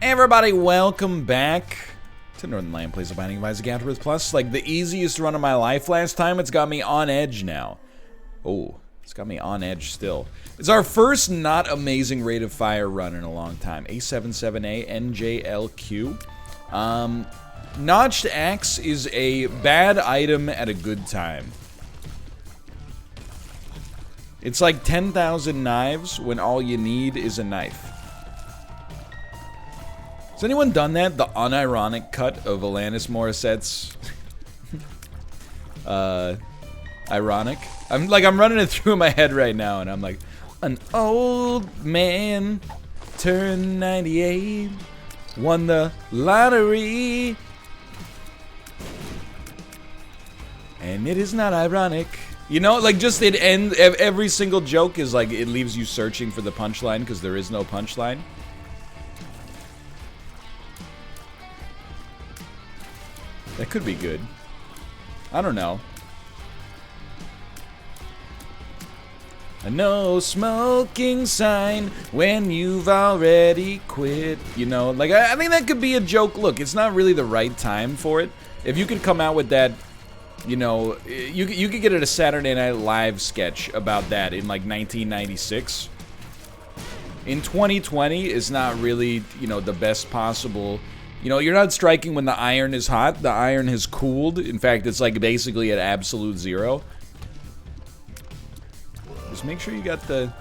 Hey everybody, welcome back to Northernlion Plays the Binding of Isaac AFTERBIRTH Plus. Like the easiest run of my life last time, it's got me on edge now. Oh, it's got me on edge still. It's our first not amazing rate of fire run in a long time. A77A NJLQ. Notched axe is a bad item at a good time. It's like 10,000 knives when all you need is a knife. Has anyone done that? The unironic cut of Alanis Morissette's Ironic? I'm running it through my head right now and I'm like, an old man turned 98, won the lottery, and it is not ironic. You know, like just it ends, every single joke is like, it leaves you searching for the punchline because there is no punchline. That could be good. I don't know. A no smoking sign when you've already quit. You know, like, I think that could be a joke. Look, it's not really the right time for it. If you could come out with that, you know, you could get it a Saturday Night Live sketch about that in, like, 1996. In 2020 is not really, you know, the best possible... You know, you're not striking when the iron is hot. The iron has cooled. In fact, it's like basically at absolute zero. Just make sure you got the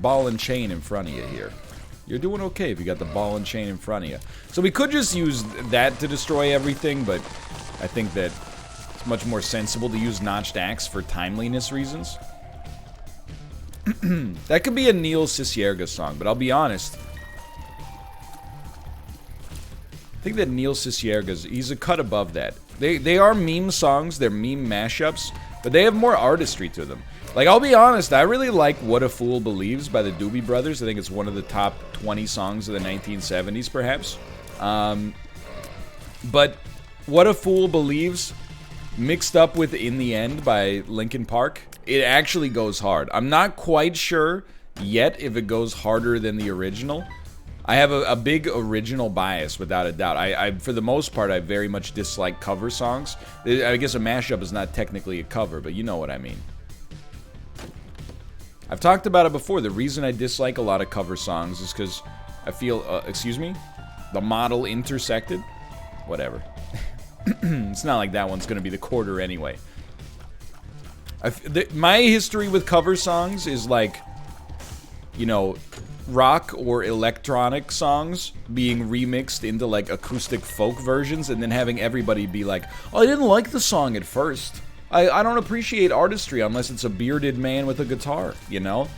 ball and chain in front of you here. You're doing okay if you got the ball and chain in front of you. So we could just use that to destroy everything, but I think that it's much more sensible to use notched axe for timeliness reasons. That could be a Neil Cicierega song, but I'll be honest. I think that Neil Cicierga's, he's a cut above that. They are meme songs, they're meme mashups, but they have more artistry to them. Like, I'll be honest, I really like What a Fool Believes by the Doobie Brothers. I think it's one of the top 20 songs of the 1970s, perhaps. But What a Fool Believes, mixed up with In the End by Linkin Park, it actually goes hard. I'm not quite sure yet if it goes harder than the original. I have a big original bias, without a doubt. I for the most part, I very much dislike cover songs. I guess a mashup is not technically a cover, but you know what I mean. I've talked about it before. The reason I dislike a lot of cover songs is because I feel, excuse me? The model intersected? Whatever. It's not like that one's going to be the quarter anyway. My history with cover songs is like, you know... rock or electronic songs being remixed into like acoustic folk versions and then having everybody be like, oh, I didn't like the song at first. I don't appreciate artistry unless it's a bearded man with a guitar, you know?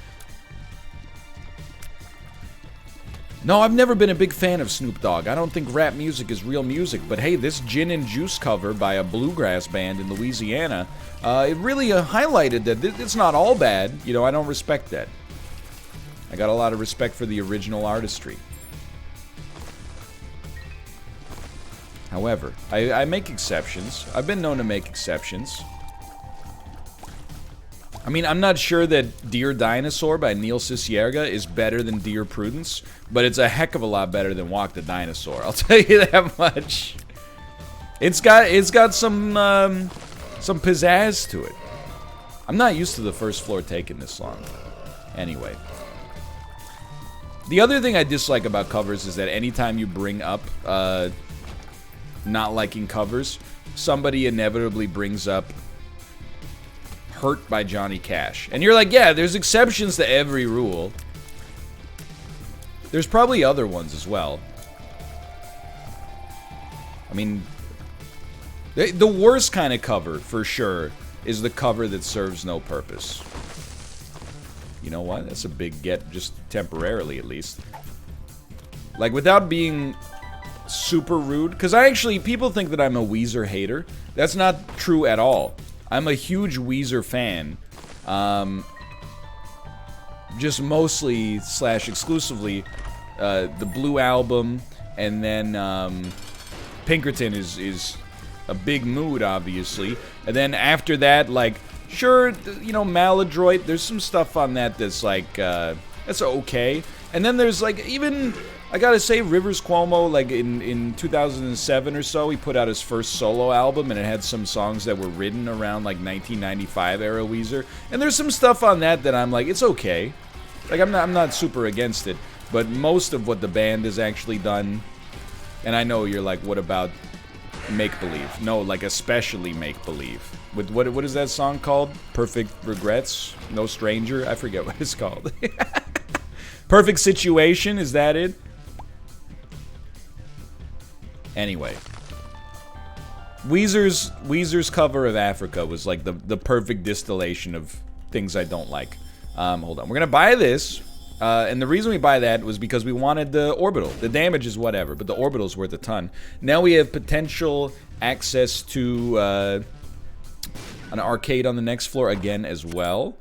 No, I've never been a big fan of Snoop Dogg. I don't think rap music is real music, but hey, this Gin and Juice cover by a bluegrass band in Louisiana, it really highlighted that it's not all bad. You know, I don't respect that. I got a lot of respect for the original artistry. However, I make exceptions. I've been known to make exceptions. I mean, I'm not sure that Dear Dinosaur by Neil Cicierega is better than Dear Prudence, but it's a heck of a lot better than Walk the Dinosaur. I'll tell you that much. It's got some pizzazz to it. I'm not used to the first floor taking this long. Anyway. The other thing I dislike about covers is that anytime you bring up not liking covers, somebody inevitably brings up Hurt by Johnny Cash. And you're like, yeah, there's exceptions to every rule. There's probably other ones as well. I mean, the worst kind of cover, for sure, is the cover that serves no purpose. You know what? That's a big get, just temporarily at least. Like, without being super rude, because people think that I'm a Weezer hater. That's not true at all. I'm a huge Weezer fan. Just mostly, / exclusively, the Blue Album, and then Pinkerton is a big mood, obviously. And then after that, like... Sure, you know, Maladroit, there's some stuff on that that's like, that's okay. And then there's like even, I gotta say, Rivers Cuomo, like in 2007 or so, he put out his first solo album, and it had some songs that were written around like 1995 era Weezer. And there's some stuff on that I'm like, it's okay. Like I'm not super against it, but most of what the band has actually done, and I know you're like, what about Make Believe? No, like especially Make Believe. With what is that song called? Perfect Regrets? No Stranger? I forget what it's called. Perfect Situation, is that it? Anyway, Weezer's cover of Africa was like the perfect distillation of things I don't like. Hold on, we're gonna buy this, and the reason we buy that was because we wanted the orbital. The damage is whatever, but the orbital's worth a ton. Now we have potential access to an arcade on the next floor again as well.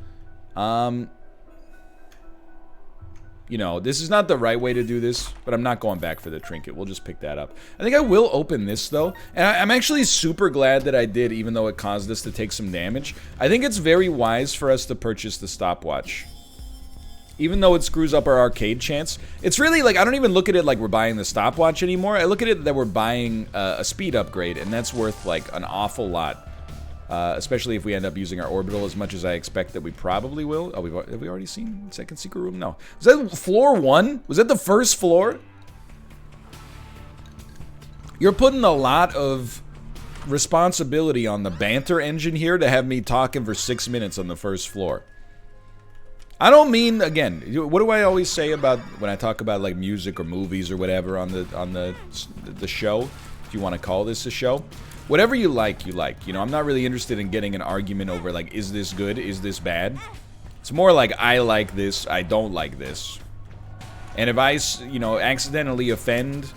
You know, this is not the right way to do this, but I'm not going back for the trinket. We'll just pick that up. I think I will open this, though. And I'm actually super glad that I did, even though it caused us to take some damage. I think it's very wise for us to purchase the stopwatch. Even though it screws up our arcade chance. It's really, like, I don't even look at it like we're buying the stopwatch anymore. I look at it that we're buying a speed upgrade, and that's worth, like, an awful lot. Especially if we end up using our orbital as much as I expect that we probably will. Oh, have we already seen second secret room? No. Was that floor 1? Was that the first floor? You're putting a lot of responsibility on the banter engine here to have me talking for 6 minutes on the first floor. I don't mean, again, what do I always say about when I talk about like music or movies or whatever on the show, if you want to call this a show? Whatever you like, you like. You know, I'm not really interested in getting an argument over, like, is this good? Is this bad? It's more like, I like this, I don't like this. And if I, you know, accidentally offend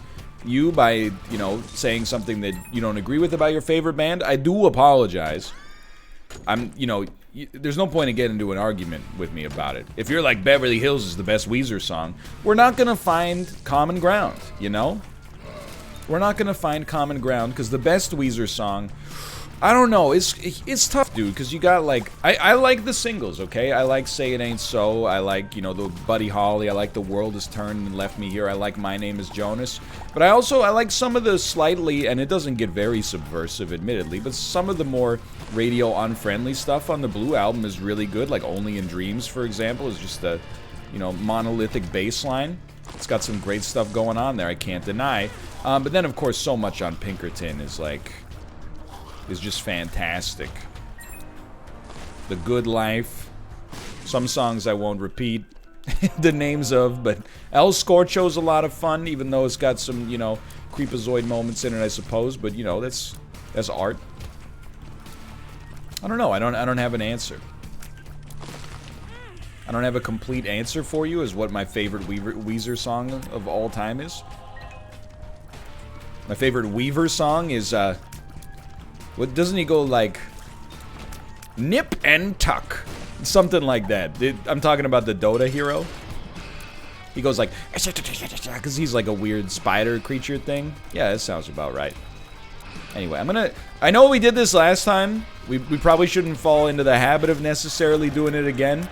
you by, you know, saying something that you don't agree with about your favorite band, I do apologize. You know, there's no point in getting into an argument with me about it. If you're like, Beverly Hills is the best Weezer song, we're not gonna find common ground, you know? We're not gonna find common ground, because the best Weezer song, I don't know, it's tough, dude, because you got, like, I like the singles, okay? I like Say It Ain't So, I like, you know, the Buddy Holly, I like The World Has Turned and Left Me Here, I like My Name Is Jonas, but I like some of the slightly, and it doesn't get very subversive, admittedly, but some of the more radio-unfriendly stuff on the Blue album is really good, like Only in Dreams, for example, is just a, you know, monolithic bass line. It's got some great stuff going on there, I can't deny. But then, of course, so much on Pinkerton is just fantastic. The Good Life. Some songs I won't repeat the names of, but El Scorcho's a lot of fun, even though it's got some, you know, creepazoid moments in it, I suppose. But, you know, that's art. I don't know. I don't have an answer. I don't have a complete answer for you as what my favorite Weezer song of all time is. My favorite Weaver song is, what, doesn't he go like, nip and tuck? Something like that. I'm talking about the Dota hero. He goes like, because he's like a weird spider creature thing. Yeah, that sounds about right. Anyway, I know we did this last time. We probably shouldn't fall into the habit of necessarily doing it again.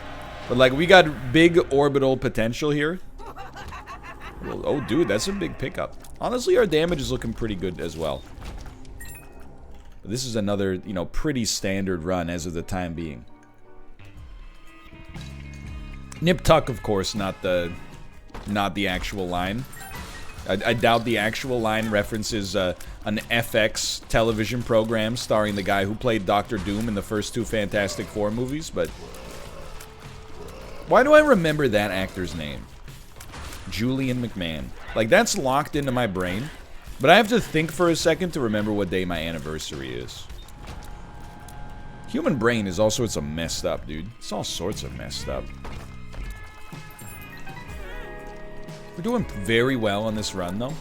But, like, we got big orbital potential here. Oh, dude, that's a big pickup. Honestly, our damage is looking pretty good as well. But this is another, you know, pretty standard run as of the time being. Nip Tuck, of course, not the actual line. I doubt the actual line references an FX television program starring the guy who played Doctor Doom in the first 2 Fantastic Four movies, but... Why do I remember that actor's name? Julian McMahon. Like, that's locked into my brain. But I have to think for a second to remember what day my anniversary is. Human brain is all sorts of messed up, dude. It's all sorts of messed up. We're doing very well on this run, though.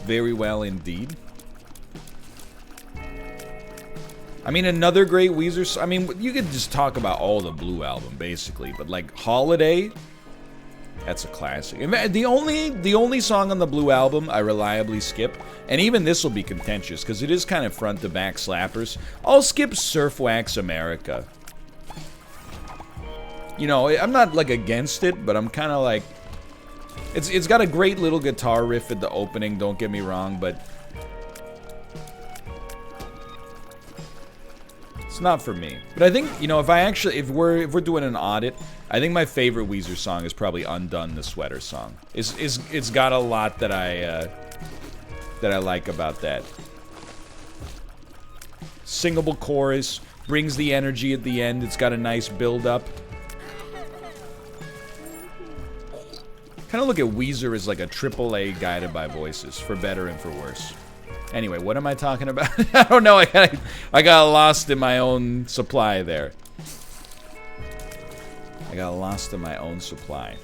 Very well indeed. I mean, another great Weezer... I mean, you could just talk about all the Blue album, basically. But, like, Holiday... That's a classic. In fact, the only song on the Blue album I reliably skip, and even this will be contentious, because it is kind of front-to-back slappers. I'll skip Surf Wax America. you know, I'm not like against it, but I'm kind of like, it's got a great little guitar riff at the opening, don't get me wrong, but it's not for me. But I think, you know, if we're doing an audit, I think my favorite Weezer song is probably Undone, the Sweater song. It's got a lot that I like about that. Singable chorus, brings the energy at the end. It's got a nice build up. Kind of look at Weezer as like a AAA guided by voices, for better and for worse. Anyway, what am I talking about? I don't know. I got lost in my own supply there. I got lost in my own supply.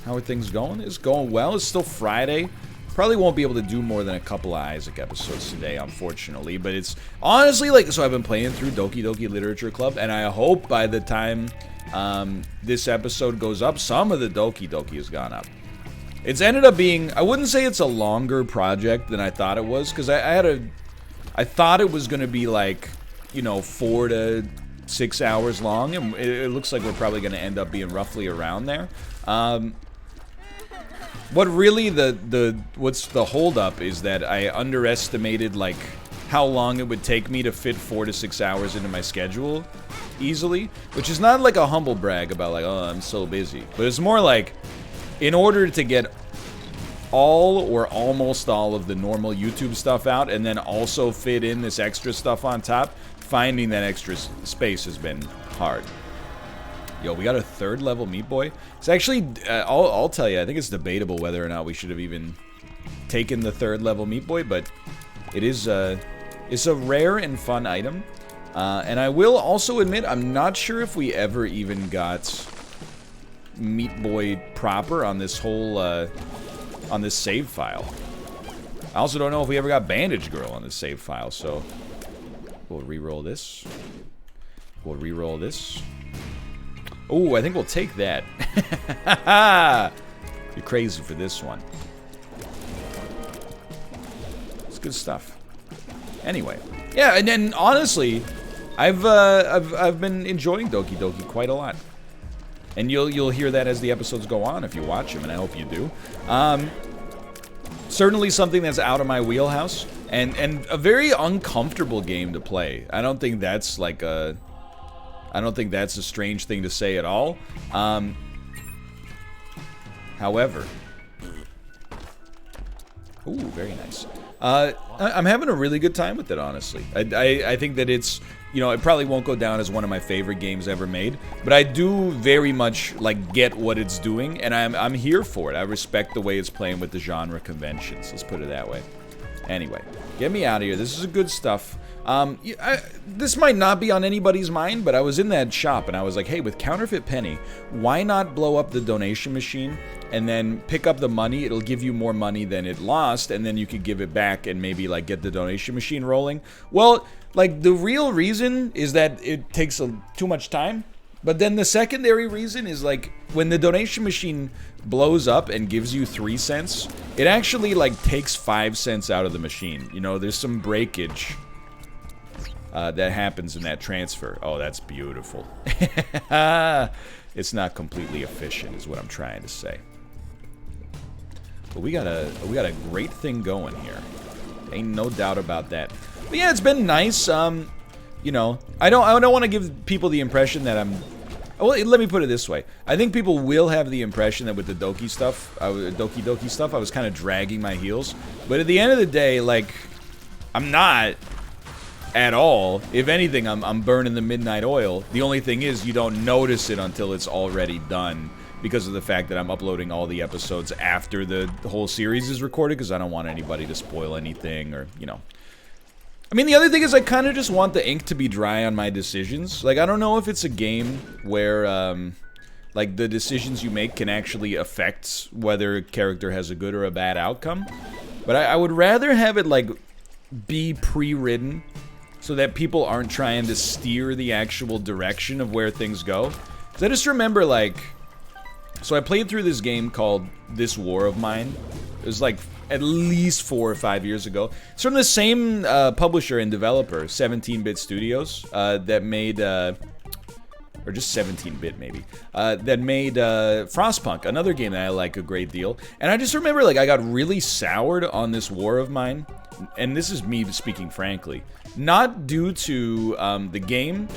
How are things going? It's going well. It's still Friday. Probably won't be able to do more than a couple of Isaac episodes today, unfortunately. But it's honestly like, so I've been playing through Doki Doki Literature Club, and I hope by the time this episode goes up, some of the Doki Doki has gone up. It's ended up being, I wouldn't say it's a longer project than I thought it was, because I thought it was going to be like, you know, 4 to 6 hours long, and it looks like we're probably going to end up being roughly around there. What really what's the holdup is that I underestimated like how long it would take me to fit 4 to 6 hours into my schedule easily, which is not like a humble brag about like, oh, I'm so busy, but it's more like, in order to get all or almost all of the normal YouTube stuff out and then also fit in this extra stuff on top, finding that extra space has been hard. Yo, we got a 3rd level Meat Boy. It's actually, I'll tell you, I think it's debatable whether or not we should have even taken the 3rd level Meat Boy, but it is, it's a rare and fun item. And I will also admit, I'm not sure if we ever even got Meat Boy proper on this whole, on this save file. I also don't know if we ever got Bandage Girl on this save file, so we'll re-roll this. We'll re-roll this. Oh, I think we'll take that. You're crazy for this one. It's good stuff. Anyway, yeah, and then honestly, I've been enjoying Doki Doki quite a lot, and you'll hear that as the episodes go on if you watch them, and I hope you do. Certainly something that's out of my wheelhouse, and a very uncomfortable game to play. I don't think that's like a strange thing to say at all. However, ooh, very nice. I'm having a really good time with it, honestly. I think that it's, you know, it probably won't go down as one of my favorite games ever made, but I do very much like get what it's doing, and I'm here for it. I respect the way it's playing with the genre conventions. Let's put it that way. Anyway, get me out of here. This is good stuff. This might not be on anybody's mind, but I was in that shop and I was like, hey, with Counterfeit Penny, why not blow up the donation machine and then pick up the money? It'll give you more money than it lost, and then you could give it back and maybe like get the donation machine rolling. Well, like the real reason is that it takes too much time. But then the secondary reason is like when the donation machine blows up and gives you 3 cents, it actually like takes 5 cents out of the machine. You know, there's some breakage that happens in that transfer. Oh, that's beautiful. It's not completely efficient is what I'm trying to say. But we got a great thing going here. Ain't no doubt about that. But yeah, it's been nice. You know, I don't want to give people the impression that I'm... Well, let me put it this way. I think people will have the impression that with the Doki stuff, Doki Doki stuff, I was kind of dragging my heels. But at the end of the day, like, I'm not at all. If anything, I'm burning the midnight oil. The only thing is you don't notice it until it's already done, because of the fact that I'm uploading all the episodes after the whole series is recorded, because I don't want anybody to spoil anything, or, you know. I mean, the other thing is I kind of just want the ink to be dry on my decisions. Like, I don't know if it's a game where, like, the decisions you make can actually affect whether a character has a good or a bad outcome. But I would rather have it, like, be pre-written so that people aren't trying to steer the actual direction of where things go. Because I just remember, like... So I played through this game called This War of Mine. It was, like, at least 4 or 5 years ago. It's from the same publisher and developer, 17-Bit Studios, that made or just 17-bit maybe, that made Frostpunk, another game that I like a great deal. And I just remember, like, I got really soured on this war of mine, and this is me speaking frankly, not due to the game,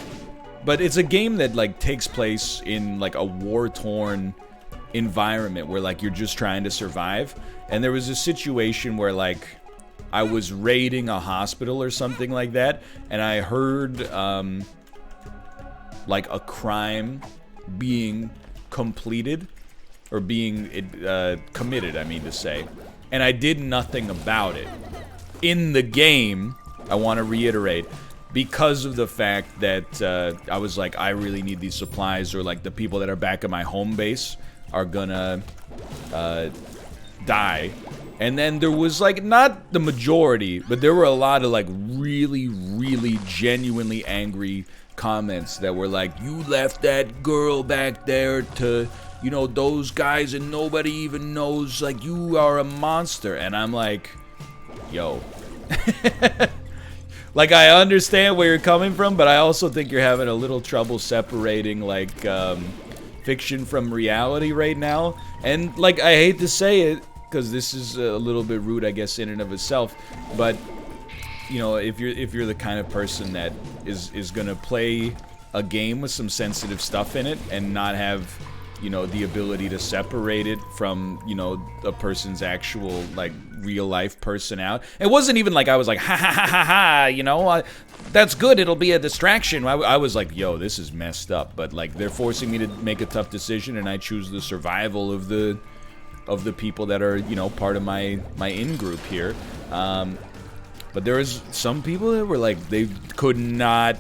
but it's a game that, like, takes place in, like, a war-torn environment where, like, you're just trying to survive. And there was a situation where, like, I was raiding a hospital or something like that, and I heard like a crime being completed, or being committed, I mean to say, and I did nothing about it. In the game, I want to reiterate, because of the fact that I was like, I really need these supplies, or like the people that are back at my home base are gonna die. And then there was, like, not the majority, but there were a lot of, like, really, really genuinely angry comments that were like, you left that girl back there to, you know, those guys, and nobody even knows, like, you are a monster. And I'm like, yo. Like, I understand where you're coming from, but I also think you're having a little trouble separating, like, fiction from reality right now. And, like, I hate to say it, because this is a little bit rude, I guess, in and of itself, but, you know, if you're the kind of person that is gonna play a game with some sensitive stuff in it and not have, you know, the ability to separate it from, you know, a person's actual, like, real life personality. It wasn't even like I was like, ha ha ha ha ha, you know, that's good, it'll be a distraction. I was like, yo, this is messed up, but, like, they're forcing me to make a tough decision, and I choose the survival of the people that are, you know, part of my in-group here. But there was some people that were like, they could not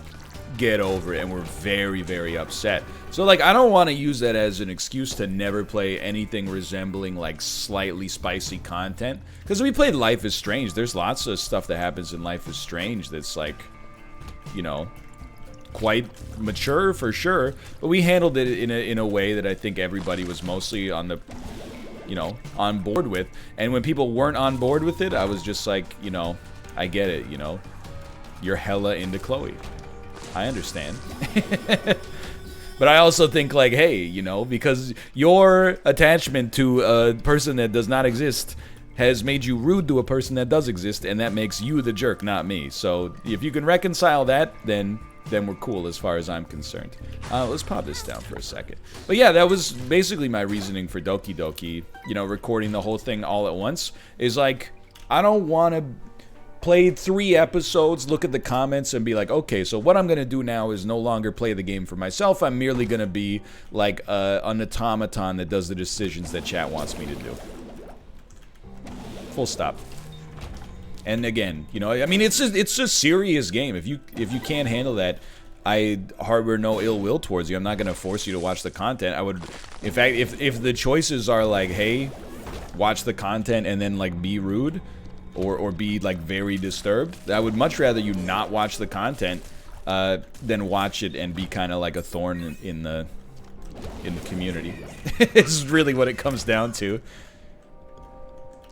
get over it and were very, very upset. So, like, I don't want to use that as an excuse to never play anything resembling, like, slightly spicy content. Because we played Life is Strange. There's lots of stuff that happens in Life is Strange that's, like, you know, quite mature for sure. But we handled it in a way that I think everybody was mostly on the, you know, on board with. And when people weren't on board with it, I was just like, you know, I get it, you know, you're hella into Chloe. I understand. But I also think, like, hey, you know, because your attachment to a person that does not exist has made you rude to a person that does exist, and that makes you the jerk, not me. So if you can reconcile that, then we're cool as far as I'm concerned. Let's pop this down for a second. But yeah, that was basically my reasoning for Doki Doki, you know, recording the whole thing all at once, is like, I don't want to play 3 episodes, look at the comments, and be like, okay, so what I'm going to do now is no longer play the game for myself. I'm merely going to be like an automaton that does the decisions that chat wants me to do. Full stop. And again, you know, I mean, it's a serious game. If you can't handle that, I harbor no ill will towards you. I'm not going to force you to watch the content. I would, in fact, if the choices are like, hey, watch the content and then, like, be rude, or be, like, very disturbed, I would much rather you not watch the content than watch it and be kind of like a thorn in the community. It's really what it comes down to.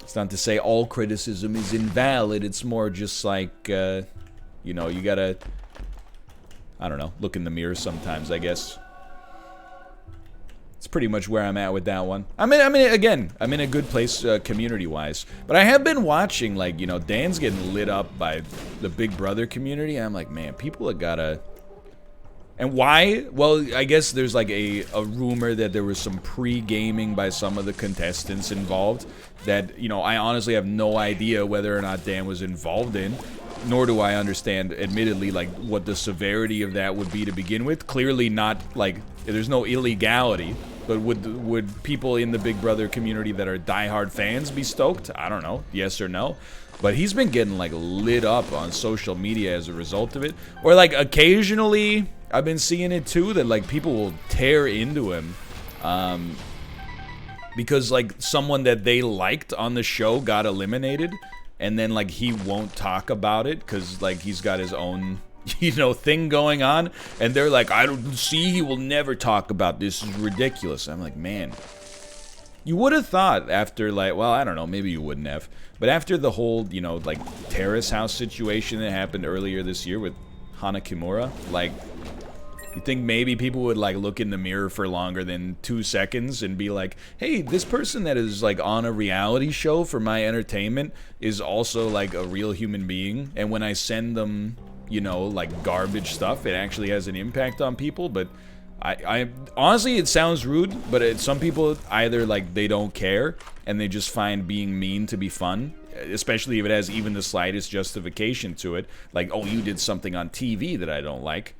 It's not to say all criticism is invalid. It's more just like, you know, you gotta, I don't know, look in the mirror sometimes, I guess. It's pretty much where I'm at with that one. I mean, again, I'm in a good place community-wise. But I have been watching, like, you know, Dan's getting lit up by the Big Brother community. And I'm like, man, people have gotta... And why? Well, I guess there's, like, a rumor that there was some pre-gaming by some of the contestants involved that, you know, I honestly have no idea whether or not Dan was involved in. Nor do I understand, admittedly, like, what the severity of that would be to begin with. Clearly not, like, there's no illegality. But would people in the Big Brother community that are diehard fans be stoked? I don't know. Yes or no. But he's been getting, like, lit up on social media as a result of it. Or, like, occasionally, I've been seeing it, too, that, like, people will tear into him. Because, like, someone that they liked on the show got eliminated. And then, like, he won't talk about it because, like, he's got his own, you know, thing going on. And they're like, I don't see, he will never talk about this. This is ridiculous. I'm like, man, you would have thought after, like, well, I don't know, maybe you wouldn't have. But after the whole, you know, like, terrace house situation that happened earlier this year with Hana Kimura, like, You think maybe people would like look in the mirror for longer than 2 seconds and be like, hey, this person that is like on a reality show for my entertainment is also like a real human being, and when I send them, you know, like garbage stuff, it actually has an impact on people. But I honestly, it sounds rude, but some people either like they don't care and they just find being mean to be fun, especially if it has even the slightest justification to it, like, oh, you did something on TV that I don't like.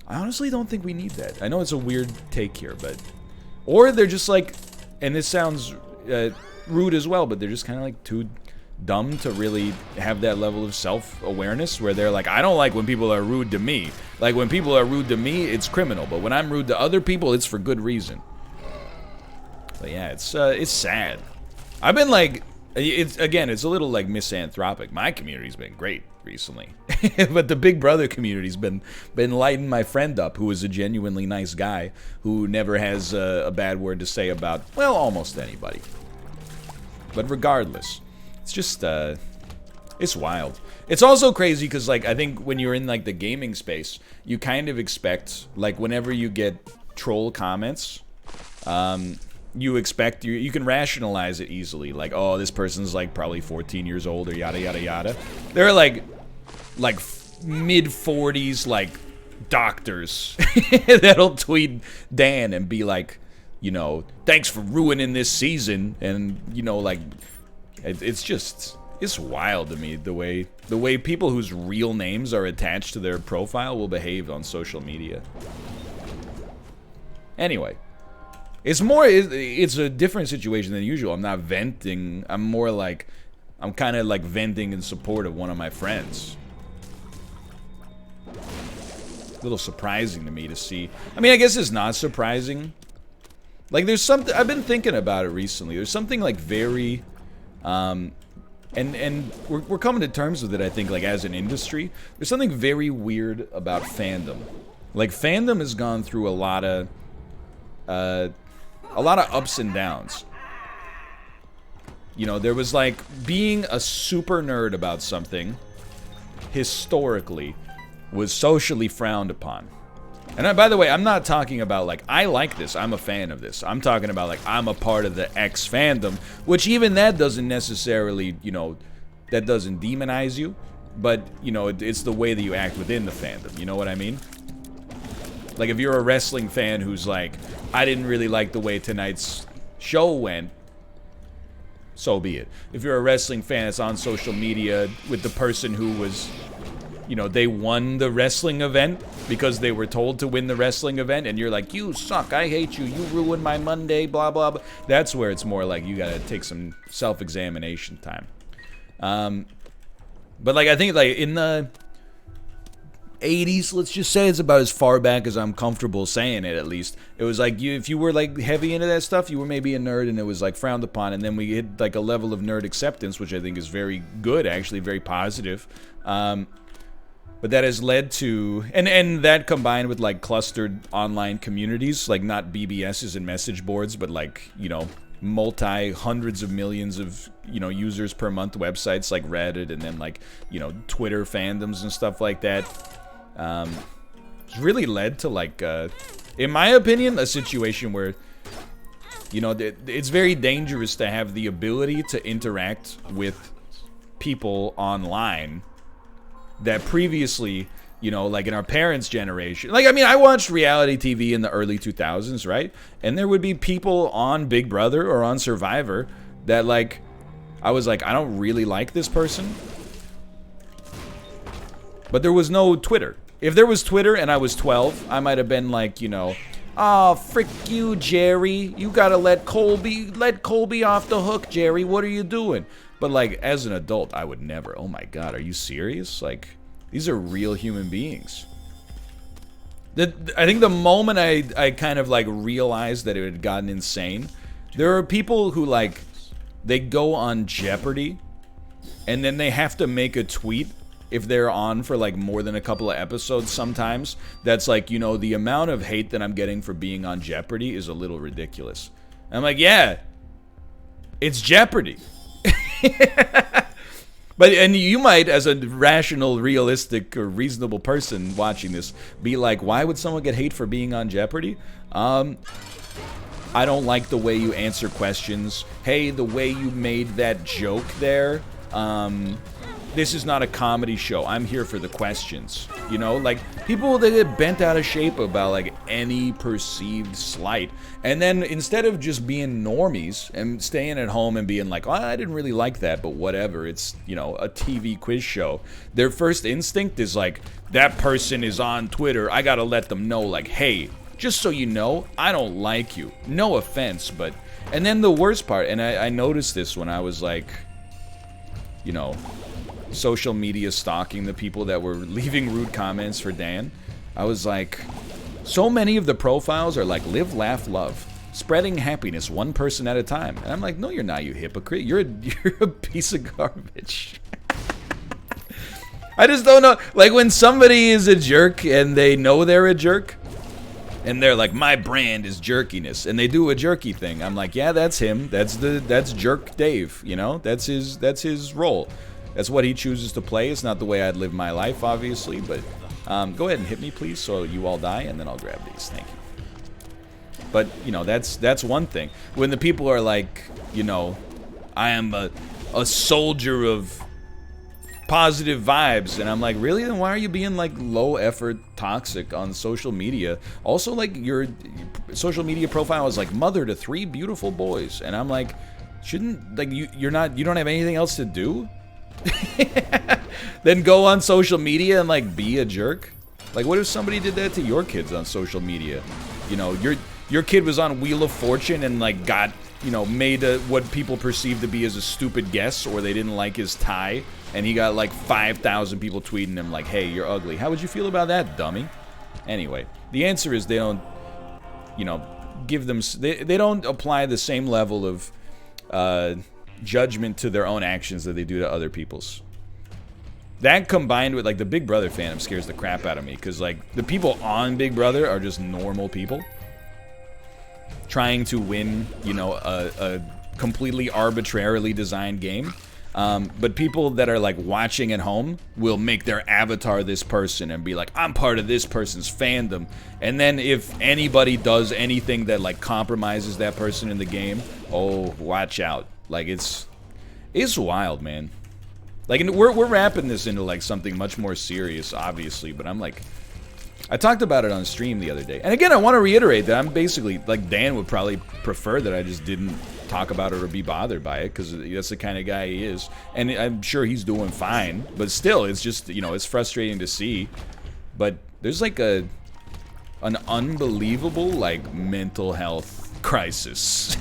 I honestly don't think we need that. I know it's a weird take here, but... Or they're just like... And this sounds rude as well, but they're just kind of like too dumb to really have that level of self-awareness where they're like, I don't like when people are rude to me. Like, when people are rude to me, it's criminal. But when I'm rude to other people, it's for good reason. But yeah, it's sad. I've been like... It's a little like misanthropic. My community's been great recently, but the Big Brother community's been lighting my friend up, who is a genuinely nice guy who never has a bad word to say about, well, almost anybody. But regardless, it's just it's wild. It's also crazy because like I think when you're in like the gaming space, you kind of expect like whenever you get troll comments, you expect, you can rationalize it easily. Like, oh, this person's like probably 14 years old or yada yada yada. They're like mid-40s like doctors that'll tweet Dan and be like, you know, thanks for ruining this season. And you know, like it's wild to me the way people whose real names are attached to their profile will behave on social media. Anyway, it's a different situation than usual. I'm not venting. I'm more like, I'm kind of like venting in support of one of my friends. A little surprising to me to see. I mean, I guess it's not surprising. Like, there's something, I've been thinking about it recently. There's something like very, and we're coming to terms with it, I think, like as an industry. There's something very weird about fandom. Like, fandom has gone through a lot of ups and downs. You know, there was like being a super nerd about something historically was socially frowned upon. And by the way, I'm not talking about like, I like this, I'm a fan of this. I'm talking about like, I'm a part of the X fandom, which even that doesn't necessarily, you know, that doesn't demonize you, but, you know, it's the way that you act within the fandom. You know what I mean? Like, if you're a wrestling fan who's like, I didn't really like the way tonight's show went, so be it. If you're a wrestling fan that's on social media with the person who was, you know, they won the wrestling event because they were told to win the wrestling event, and you're like, you suck, I hate you, you ruined my Monday, blah, blah, blah. That's where it's more like you gotta take some self-examination time. But, like, I think, like, in the 80s, let's just say, it's about as far back as I'm comfortable saying it, at least. It was like, if you were like heavy into that stuff, you were maybe a nerd and it was like frowned upon, and then we hit like a level of nerd acceptance, which I think is very good, actually, very positive. But that has led to, and that combined with like clustered online communities, like not BBSs and message boards, but like, you know, hundreds of millions of, you know, users per month websites like Reddit, and then like, you know, Twitter fandoms and stuff like that. It's really led to like, in my opinion, a situation where, you know, it's very dangerous to have the ability to interact with people online that previously, you know, like in our parents' generation. Like, I mean, I watched reality TV in the early 2000s, right? And there would be people on Big Brother or on Survivor that, like, I was like, I don't really like this person. But there was no Twitter. If there was Twitter and I was 12, I might have been like, you know, oh, frick you, Jerry. You gotta let Colby off the hook, Jerry. What are you doing? But, like, as an adult, I would never. Oh, my God, are you serious? Like, these are real human beings. I think the moment I kind of, like, realized that it had gotten insane, there are people who, like, they go on Jeopardy, and then they have to make a tweet if they're on for, like, more than a couple of episodes sometimes. That's like, you know, the amount of hate that I'm getting for being on Jeopardy is a little ridiculous. And I'm like, yeah, it's Jeopardy. But and you might, as a rational, realistic, or reasonable person watching this, be like, why would someone get hate for being on Jeopardy? I don't like the way you answer questions. Hey, the way you made that joke there. This is not a comedy show. I'm here for the questions. You know, like, people, they get bent out of shape about, like, any perceived slight. And then instead of just being normies and staying at home and being like, oh, I didn't really like that, but whatever, it's, you know, a TV quiz show. Their first instinct is like, that person is on Twitter. I gotta let them know, like, hey, just so you know, I don't like you. No offense, but... And then the worst part, and I noticed this when I was like, you know, social media stalking the people that were leaving rude comments for Dan. I was like, so many of the profiles are like, live, laugh, love. Spreading happiness one person at a time. And I'm like, no, you're not, you hypocrite. You're a piece of garbage. I just don't know. Like, when somebody is a jerk and they know they're a jerk, and they're like, my brand is jerkiness, and they do a jerky thing. I'm like, yeah, that's him. That's Jerk Dave, you know? That's his role. That's what he chooses to play. It's not the way I'd live my life, obviously, but go ahead and hit me, please, so you all die, and then I'll grab these. Thank you. But, you know, that's one thing. When the people are like, you know, I am a soldier of positive vibes, and I'm like, really? Then why are you being like low effort toxic on social media? Also, like, your social media profile is like mother to 3 beautiful boys, and I'm like, shouldn't, like, you don't have anything else to do? Then go on social media and like be a jerk? Like, what if somebody did that to your kids on social media? You know, your kid was on Wheel of Fortune and like got, you know, made what people perceive to be as a stupid guess, or they didn't like his tie, and he got like 5,000 people tweeting him like, hey, you're ugly. How would you feel about that, dummy? Anyway, the answer is they don't, you know, give them, they don't apply the same level of judgment to their own actions that they do to other people's. That combined with like the Big Brother fandom scares the crap out of me, because like the people on Big Brother are just normal people trying to win, you know, a completely arbitrarily designed game. But people that are like watching at home will make their avatar this person and be like, I'm part of this person's fandom. And then if anybody does anything that like compromises that person in the game, oh, watch out. Like, it's wild, man. Like, we're wrapping this into like something much more serious, obviously, but I'm like, I talked about it on stream the other day. And again, I want to reiterate that I'm basically, like, Dan would probably prefer that I just didn't talk about it or be bothered by it, because that's the kind of guy he is. And I'm sure he's doing fine, but still, it's just, you know, it's frustrating to see. But there's like an unbelievable, like, mental health crisis.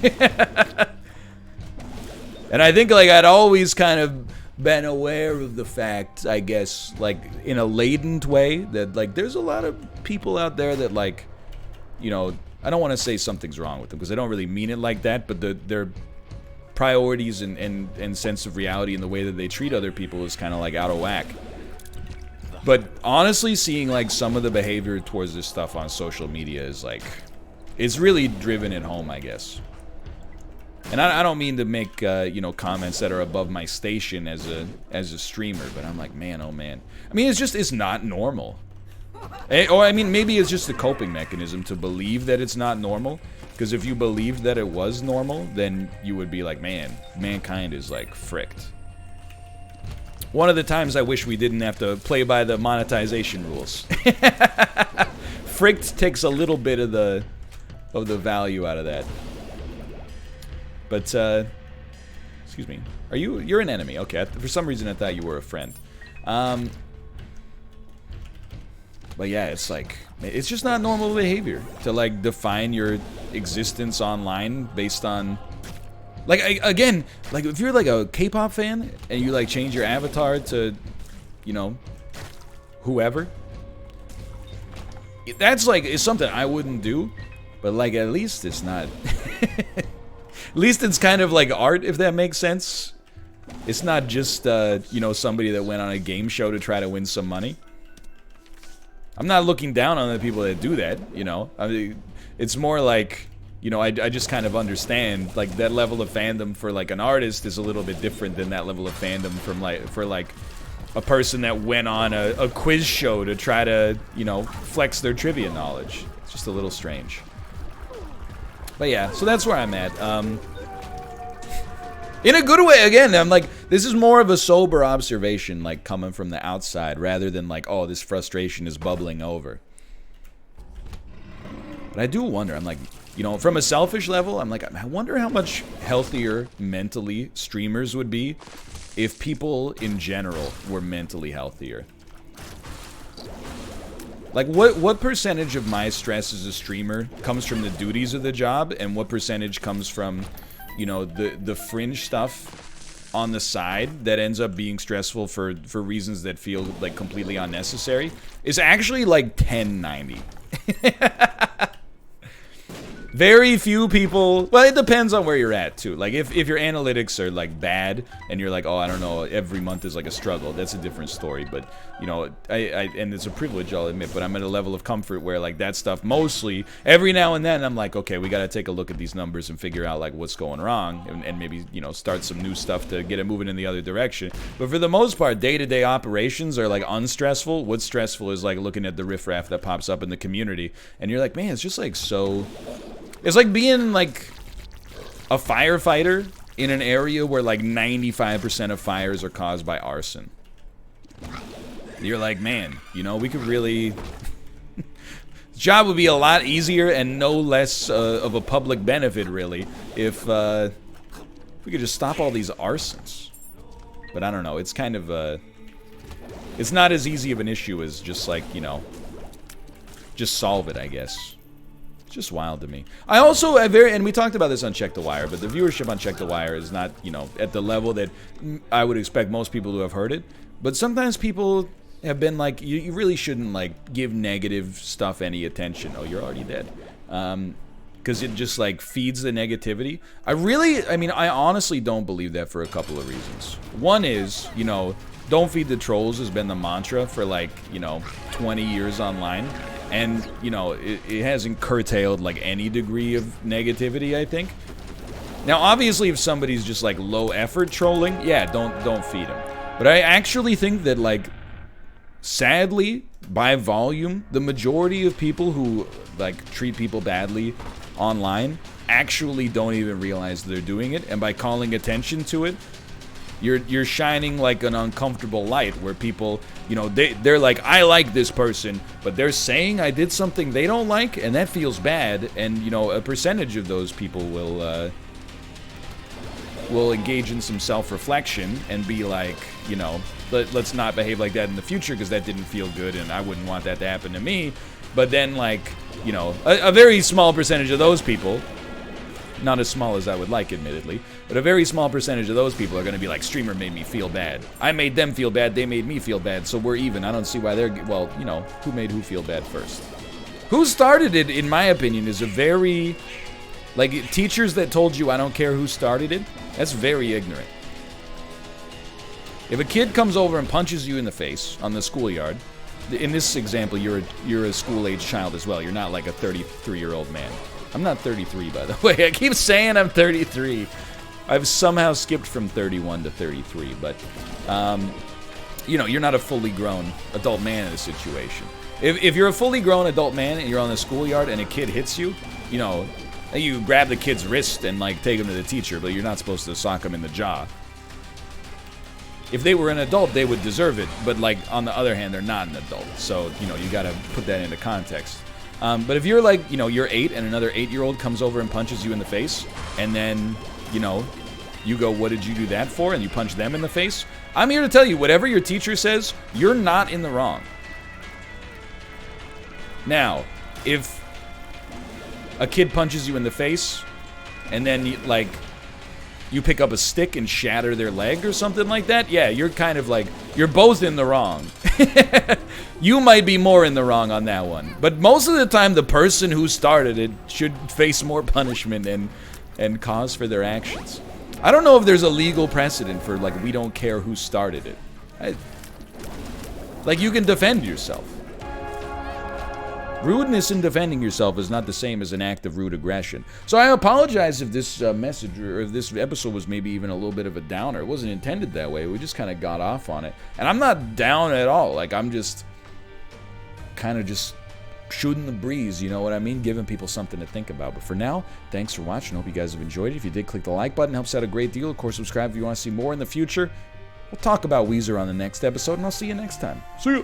And I think, like, I'd always kind of been aware of the fact, I guess, like, in a latent way, that, like, there's a lot of people out there that, like, you know, I don't want to say something's wrong with them, because I don't really mean it like that, but their priorities and sense of reality and the way that they treat other people is kind of, like, out of whack. But honestly, seeing, like, some of the behavior towards this stuff on social media is, like, it's really driven it home, I guess. And I don't mean to make, you know, comments that are above my station as a streamer, but I'm like, man, oh man. I mean, it's not normal. Or, I mean, maybe it's just a coping mechanism to believe that it's not normal. Because if you believed that it was normal, then you would be like, man, mankind is, like, fricked. One of the times I wish we didn't have to play by the monetization rules. Fricked takes a little bit of the value out of that. But, excuse me. You're an enemy. Okay, for some reason I thought you were a friend. But yeah, it's like, it's just not normal behavior to, like, define your existence online based on, like, again, like, if you're, like, a K-pop fan and you, like, change your avatar to, you know, whoever, that's, like, it's something I wouldn't do, but, like, at least it's not... At least it's kind of like art, if that makes sense. It's not just, you know, somebody that went on a game show to try to win some money. I'm not looking down on the people that do that, you know. I mean, it's more like, you know, I just kind of understand, like, that level of fandom for, like, an artist is a little bit different than that level of fandom from, like, for, like, a person that went on a quiz show to try to, you know, flex their trivia knowledge. It's just a little strange. But yeah, so that's where I'm at. In a good way, again, I'm like, this is more of a sober observation, like, coming from the outside, rather than like, oh, this frustration is bubbling over. But I do wonder, I'm like, you know, from a selfish level, I'm like, I wonder how much healthier mentally streamers would be if people in general were mentally healthier. Like, what percentage of my stress as a streamer comes from the duties of the job, and what percentage comes from, you know, the fringe stuff on the side that ends up being stressful for reasons that feel, like, completely unnecessary? Is actually, like, 10-90. Very few people, well, it depends on where you're at, too. Like, if your analytics are, like, bad, and you're like, oh, I don't know, every month is, like, a struggle, that's a different story. But, you know, and it's a privilege, I'll admit, but I'm at a level of comfort where, like, that stuff mostly, every now and then, I'm like, okay, we gotta take a look at these numbers and figure out, like, what's going wrong, and maybe, you know, start some new stuff to get it moving in the other direction. But for the most part, day-to-day operations are, like, unstressful. What's stressful is, like, looking at the riffraff that pops up in the community, and you're like, man, it's just, like, so... It's like being, like, a firefighter in an area where, like, 95% of fires are caused by arson. You're like, man, you know, we could really... The job would be a lot easier and no less of a public benefit, really, if we could just stop all these arsons. But I don't know, it's kind of, it's not as easy of an issue as just, like, you know, just solve it, I guess. Just wild to me. I also, and we talked about this on Check the Wire, but the viewership on Check the Wire is not, you know, at the level that I would expect most people to have heard it. But sometimes people have been like, you really shouldn't, like, give negative stuff any attention. Oh, you're already dead. Because it just, like, feeds the negativity. I honestly don't believe that for a couple of reasons. One is, you know, don't feed the trolls has been the mantra for, like, you know, 20 years online. And, you know, it hasn't curtailed, like, any degree of negativity, I think. Now, obviously, if somebody's just, like, low-effort trolling, yeah, don't feed them. But I actually think that, like, sadly, by volume, the majority of people who, like, treat people badly online actually don't even realize they're doing it. And by calling attention to it, you're shining, like, an uncomfortable light where people, you know, they're like, I like this person, but they're saying I did something they don't like, and that feels bad. And, you know, a percentage of those people will engage in some self-reflection and be like, you know, let's not behave like that in the future because that didn't feel good and I wouldn't want that to happen to me. But then, like, you know, a very small percentage of those people, not as small as I would like, admittedly, but a very small percentage of those people are going to be like, streamer made me feel bad. I made them feel bad, they made me feel bad, so we're even. I don't see why they're, well, you know, who made who feel bad first? Who started it, in my opinion, is a very, like, teachers that told you I don't care who started it, that's very ignorant. If a kid comes over and punches you in the face on the schoolyard, in this example, you're a school-age child as well. You're not like a 33-year-old man. I'm not 33, by the way. I keep saying I'm 33. I've somehow skipped from 31 to 33, but, you know, you're not a fully grown adult man in this situation. If you're a fully grown adult man and you're on the schoolyard and a kid hits you, you know, you grab the kid's wrist and, like, take him to the teacher, but you're not supposed to sock him in the jaw. If they were an adult, they would deserve it, but, like, on the other hand, they're not an adult, so, you know, you gotta put that into context. But if you're, like, you know, you're 8 and another 8-year-old comes over and punches you in the face, and then, you know, you go, what did you do that for? And you punch them in the face. I'm here to tell you, whatever your teacher says, you're not in the wrong. Now, if a kid punches you in the face, and then, you pick up a stick and shatter their leg or something like that, yeah, you're kind of like, you're both in the wrong. You might be more in the wrong on that one. But most of the time, the person who started it should face more punishment and cause for their actions. I don't know if there's a legal precedent for, like, we don't care who started it. Like, you can defend yourself. Rudeness in defending yourself is not the same as an act of rude aggression. So I apologize if this message or if this episode was maybe even a little bit of a downer. It wasn't intended that way. We just kind of got off on it. And I'm not down at all. Like, I'm just kind of just shooting the breeze, you know what I mean? Giving people something to think about. But for now, thanks for watching. Hope you guys have enjoyed it. If you did, click the like button. Helps out a great deal. Of course, subscribe if you want to see more in the future. We'll talk about Weezer on the next episode, and I'll see you next time. See ya!